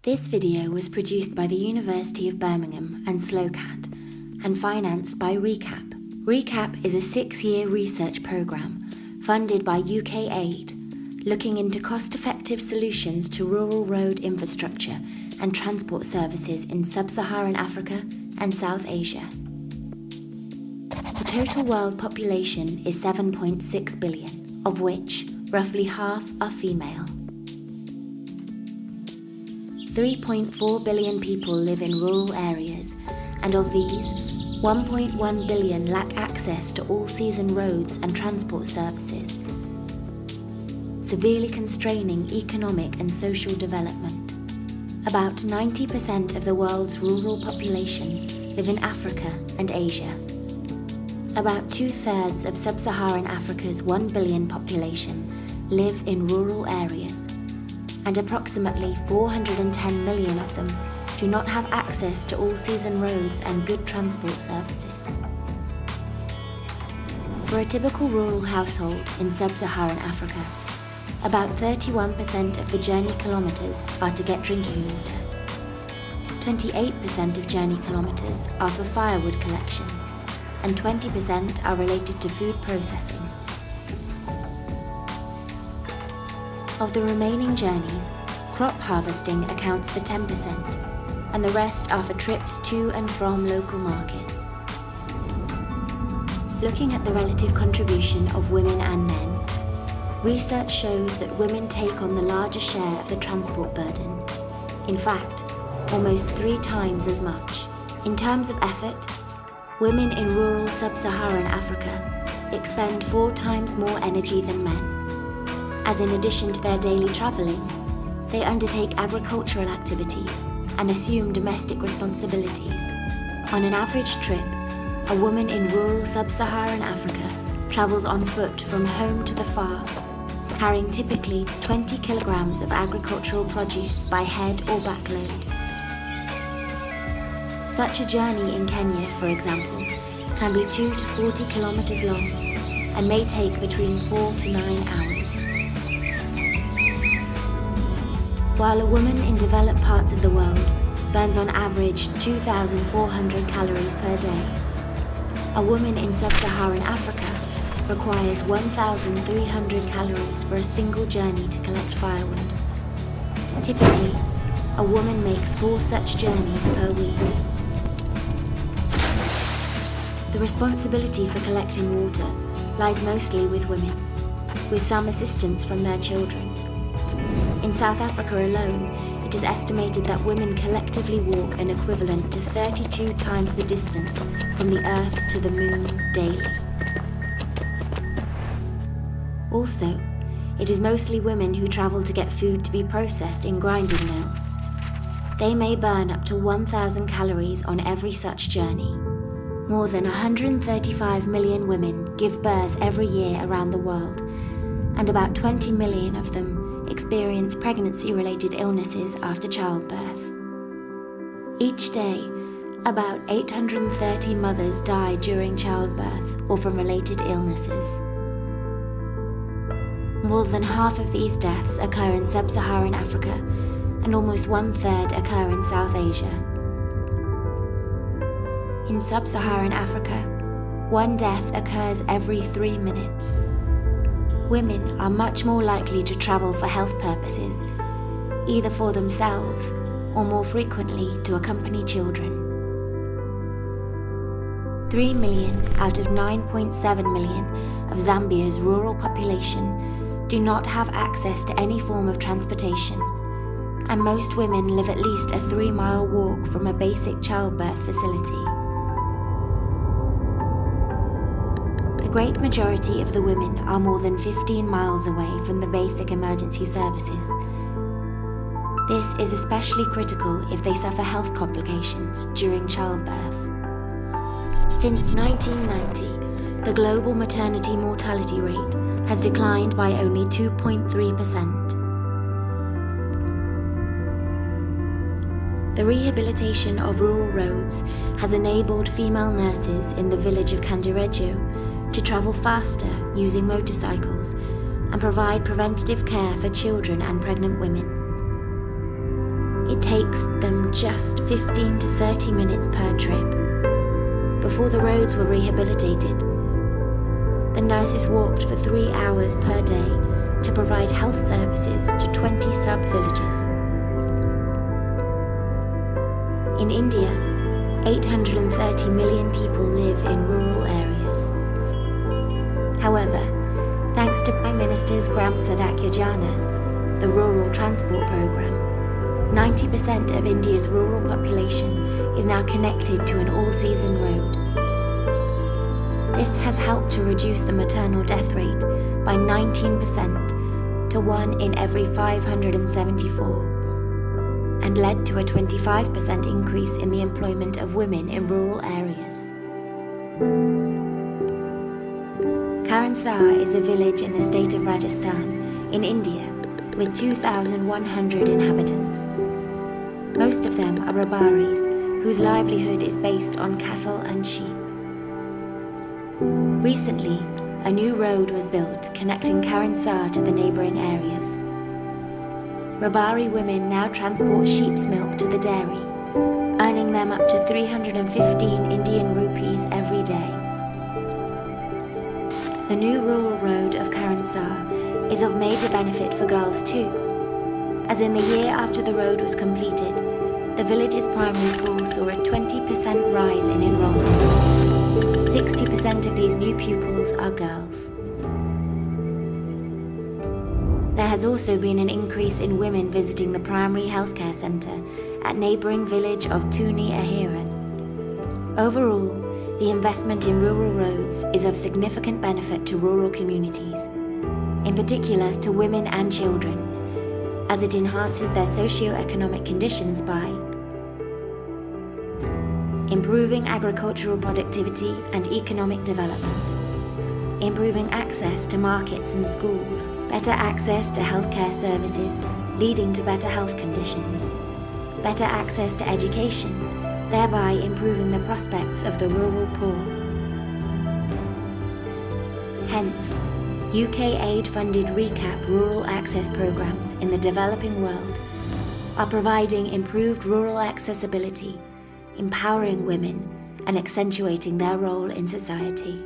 This video was produced by the University of Birmingham and SLoCaT and financed by ReCap. ReCap is a 6-year research programme funded by UK Aid, looking into cost-effective solutions to rural road infrastructure and transport services in sub-Saharan Africa and South Asia. The total world population is 7.6 billion, of which roughly half are female. 3.4 billion people live in rural areas, and of these, 1.1 billion lack access to all-season roads and transport services, severely constraining economic and social development. About 90% of the world's rural population live in Africa and Asia. About 2/3 of sub-Saharan Africa's 1 billion population live in rural areas, and approximately 410 million of them do not have access to all-season roads and good transport services. For a typical rural household in sub-Saharan Africa, about 31% of the journey kilometres are to get drinking water. 28% of journey kilometres are for firewood collection, and 20% are related to food processing. Of the remaining journeys, crop harvesting accounts for 10%, and the rest are for trips to and from local markets. Looking at the relative contribution of women and men, research shows that women take on the larger share of the transport burden. In fact, almost 3 times as much. In terms of effort, women in rural sub-Saharan Africa expend 4 times more energy than men, as in addition to their daily travelling, they undertake agricultural activities and assume domestic responsibilities. On an average trip, a woman in rural sub-Saharan Africa travels on foot from home to the farm, carrying typically 20 kilograms of agricultural produce by head or backload. Such a journey in Kenya, for example, can be 2 to 40 kilometers long and may take between 4 to 9 hours. While a woman in developed parts of the world burns on average 2,400 calories per day, a woman in sub-Saharan Africa requires 1,300 calories for a single journey to collect firewood. Typically, a woman makes 4 such journeys per week. The responsibility for collecting water lies mostly with women, with some assistance from their children. In South Africa alone, it is estimated that women collectively walk an equivalent to 32 times the distance from the Earth to the Moon daily. Also, it is mostly women who travel to get food to be processed in grinding mills. They may burn up to 1,000 calories on every such journey. More than 135 million women give birth every year around the world, and about 20 million of them experience pregnancy-related illnesses after childbirth. Each day, about 830 mothers die during childbirth or from related illnesses. More than half of these deaths occur in sub-Saharan Africa, and almost 1/3 occur in South Asia. In sub-Saharan Africa, 1 death occurs every 3 minutes. Women are much more likely to travel for health purposes, either for themselves or more frequently to accompany children. 3 million out of 9.7 million of Zambia's rural population do not have access to any form of transportation, and most women live at least a 3-mile walk from a basic childbirth facility. The great majority of the women are more than 15 miles away from the basic emergency services. This is especially critical if they suffer health complications during childbirth. Since 1990, the global maternity mortality rate has declined by only 2.3%. The rehabilitation of rural roads has enabled female nurses in the village of Kandirejo to travel faster using motorcycles and provide preventative care for children and pregnant women. It it takes them just 15 to 30 minutes per trip. Before the roads were rehabilitated, the nurses walked for 3 hours per day to provide health services to 20 sub-villages. In India, 830 million people live in rural areas. However, thanks to Prime Minister's Gram Sadak Yojana, the Rural Transport Programme, 90% of India's rural population is now connected to an all-season road. This has helped to reduce the maternal death rate by 19% to 1 in every 574, and led to a 25% increase in the employment of women in rural areas. Karansar is a village in the state of Rajasthan, in India, with 2,100 inhabitants. Most of them are Rabaris, whose livelihood is based on cattle and sheep. Recently, a new road was built connecting Karansar to the neighbouring areas. Rabari women now transport sheep's milk to the dairy, earning them up to 315 Indian rupees every day. The new rural road of Karansar is of major benefit for girls too, as in the year after the road was completed, the village's primary school saw a 20% rise in enrollment. 60% of these new pupils are girls. There has also been an increase in women visiting the primary healthcare centre at neighbouring village of Tuni Ahiran. Overall, the investment in rural roads is of significant benefit to rural communities, in particular to women and children, as it enhances their socio-economic conditions by improving agricultural productivity and economic development, improving access to markets and schools, better access to healthcare services, leading to better health conditions, better access to education, thereby improving the prospects of the rural poor. Hence, UK aid-funded ReCAP rural access programs in the developing world are providing improved rural accessibility, empowering women, and accentuating their role in society.